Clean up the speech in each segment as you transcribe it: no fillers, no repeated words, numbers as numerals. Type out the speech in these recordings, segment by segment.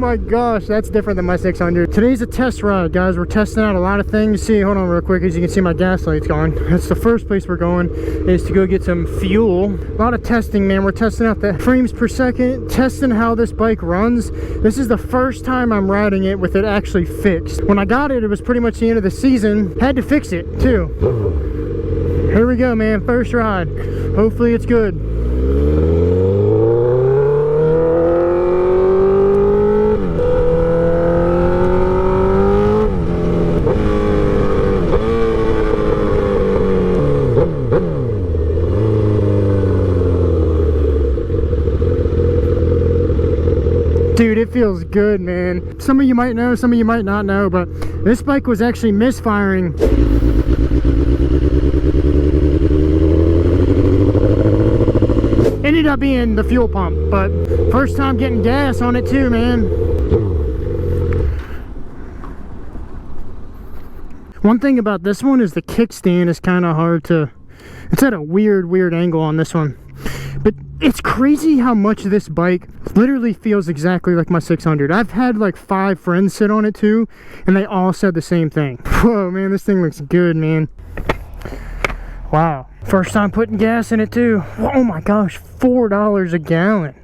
my gosh, that's different than my 600. Today's a test ride, guys. We're testing out a lot of things. See, hold on real quick. As you can see, my gas light's gone. That's the first place we're going, is to go get some fuel. A lot of testing, man. We're testing out the frames per second, testing how this bike runs. This is the first time I'm riding it with it actually fixed. When I got it, it was pretty much the end of the season. Had to fix it too. Here we go, man. First ride. Hopefully it's good. Dude, it feels good, man. Some of you might know, some of you might not know, but this bike was actually misfiring. Ended up being the fuel pump, but first time getting gas on it too, man. One thing about this one is the kickstand is kind of hard to, it's at a weird angle on this one. But it's crazy how much this bike literally feels exactly like my 600. I've had like 5 friends sit on it too, and they all said the same thing. Whoa, man, this thing looks good, man. Wow. First time putting gas in it too. Oh my gosh, $4 a gallon.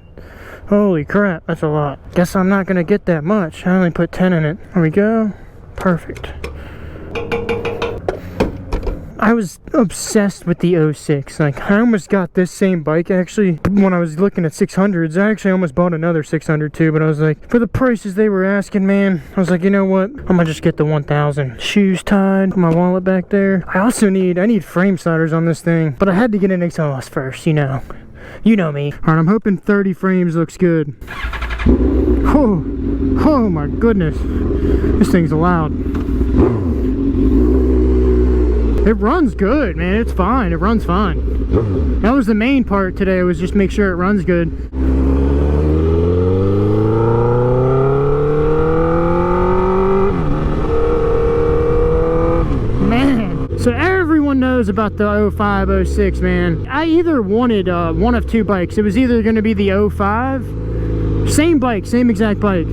Holy crap, that's a lot. Guess I'm not gonna get that much. I only put 10 in it. There we go. Perfect. I was obsessed with the 06. Like, I almost got this same bike actually when I was looking at 600s. I actually almost bought another 600 too, but I was like, for the prices they were asking, man, I was like, you know what, I'm gonna just get the 1000. Shoes tied, put my wallet back there. I also need frame sliders on this thing, but I had to get an exhaust first, you know me. All right, I'm hoping 30 frames looks good. Oh my goodness, this thing's loud. It runs good, man. It's fine. It runs fine. That was the main part today, was just make sure it runs good. Man, so everyone knows about the 05, 06, man. I either wanted one of 2 bikes. It was either going to be the 05, same bike, same exact bike.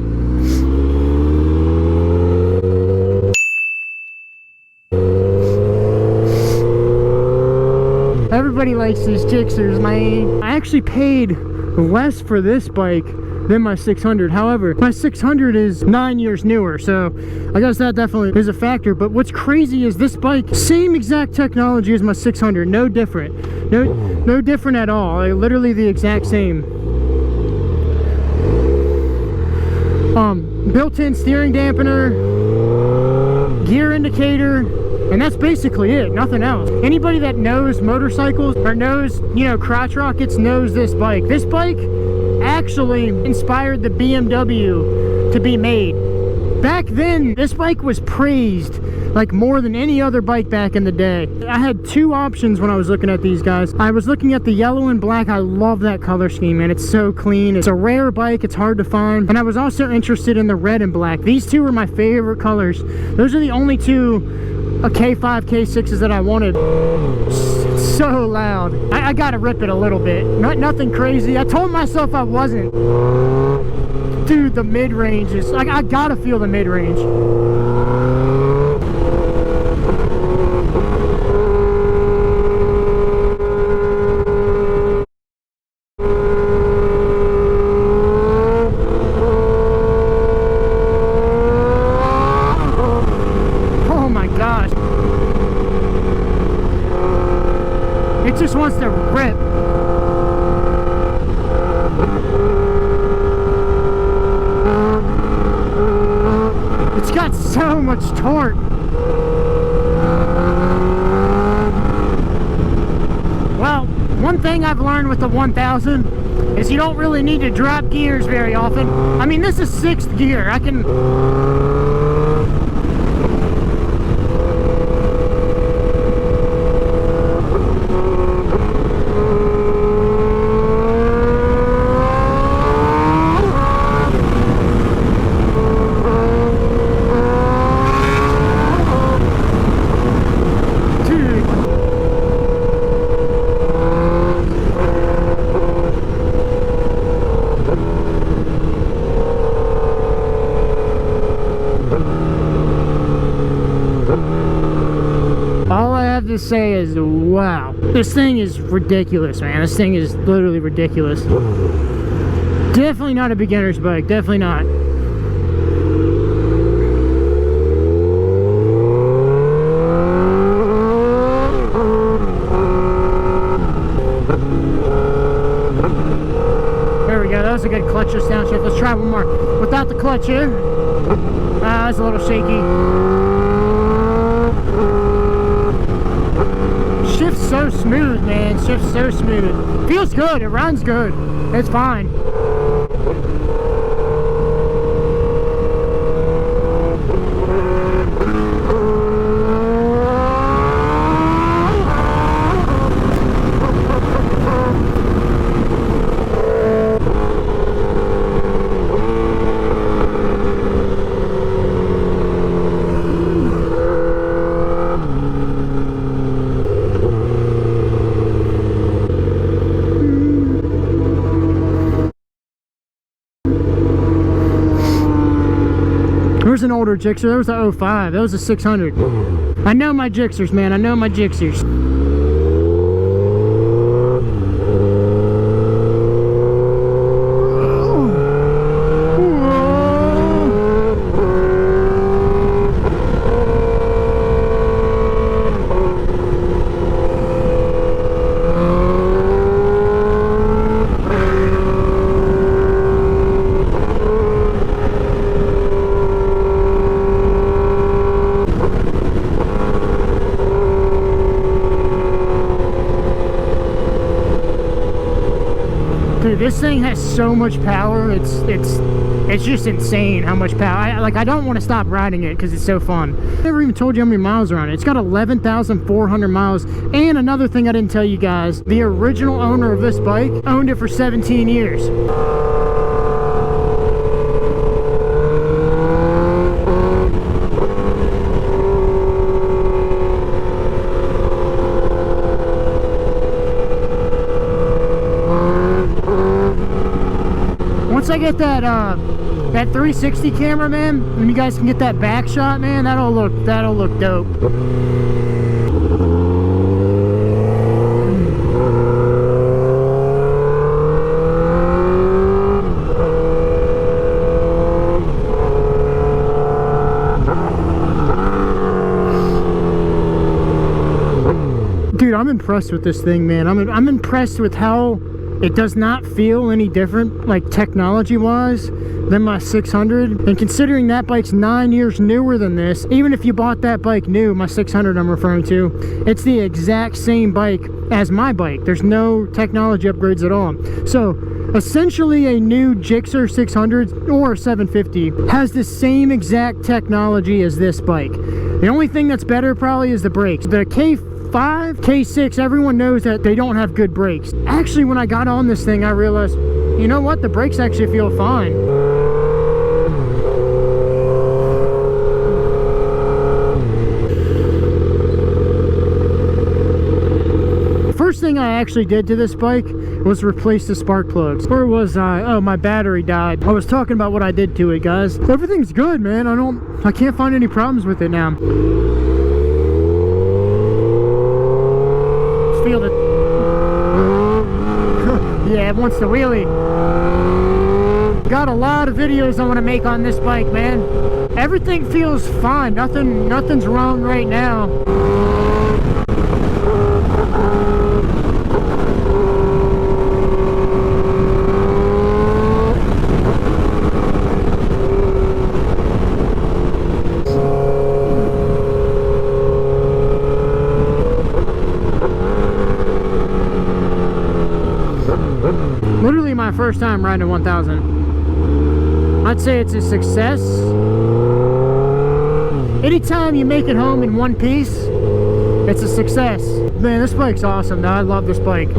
Everybody likes these Gsxrs, man. I actually paid less for this bike than my 600. However, my 600 is 9 years newer, so I guess that definitely is a factor. But what's crazy is this bike, same exact technology as my 600, no different. No different at all. Like, literally the exact same. Built-in steering dampener, gear indicator, and that's basically it, nothing else. Anybody that knows motorcycles or knows, crotch rockets knows this bike. This bike actually inspired the BMW to be made. Back then, this bike was praised like more than any other bike back in the day. I had 2 options when I was looking at these guys. I was looking at the yellow and black. I love that color scheme, man. It's so clean. It's a rare bike. It's hard to find. And I was also interested in the red and black. These 2 were my favorite colors. Those are the only 2 K5, K6s that I wanted. It's so loud. I gotta rip it a little bit. Nothing crazy. I told myself I wasn't. Dude, the mid-range is... I gotta feel the mid-range. It just wants to rip. It's got so much torque. Well, one thing I've learned with the 1000 is you don't really need to drop gears very often. I mean, this is 6th gear. I can... to say is, wow. This thing is ridiculous, man. This thing is literally ridiculous. Definitely not a beginner's bike. Definitely not. There we go. That was a good clutch just downshift. Let's try one more. Without the clutch here. That's a little shaky. Shifts so smooth, man. Shifts so smooth. Feels good. It runs good. It's fine. There's an older Gsxr. There was a 05. That was a 600. I know my Gsxrs, man. I know my Gsxrs. Dude, this thing has so much power. It's just insane how much power. I don't want to stop riding it because it's so fun. I never even told you how many miles are on it. It's got 11,400 miles. And another thing I didn't tell you guys, the original owner of this bike owned it for 17 years. Once I get that 360 camera, man, and you guys can get that back shot, man, that'll look dope. Dude, I'm impressed with this thing, man. I'm impressed with how it does not feel any different, like technology-wise, than my 600. And considering that bike's 9 years newer than this, even if you bought that bike new, my 600 I'm referring to, it's the exact same bike as my bike. There's no technology upgrades at all. So essentially a new Gsxr 600 or 750 has the same exact technology as this bike. The only thing that's better probably is the brakes. The K5, K6, everyone knows that they don't have good brakes. Actually, when I got on this thing, I realized, you know what? The brakes actually feel fine. First thing I actually did to this bike was replace the spark plugs. Where was I? Oh, my battery died. I was talking about what I did to it, guys. Everything's good, man. I can't find any problems with it now. Feel it. Yeah, it wants to wheelie. Got a lot of videos I want to make on this bike, man. Everything feels fine. Nothing's wrong right now. Literally my first time riding a 1000. I'd say it's a success. Anytime you make it home in one piece, it's a success. Man, this bike's awesome though. I love this bike.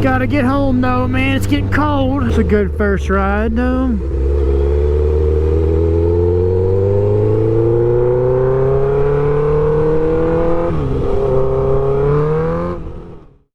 Gotta get home though, man. It's getting cold. It's a good first ride though.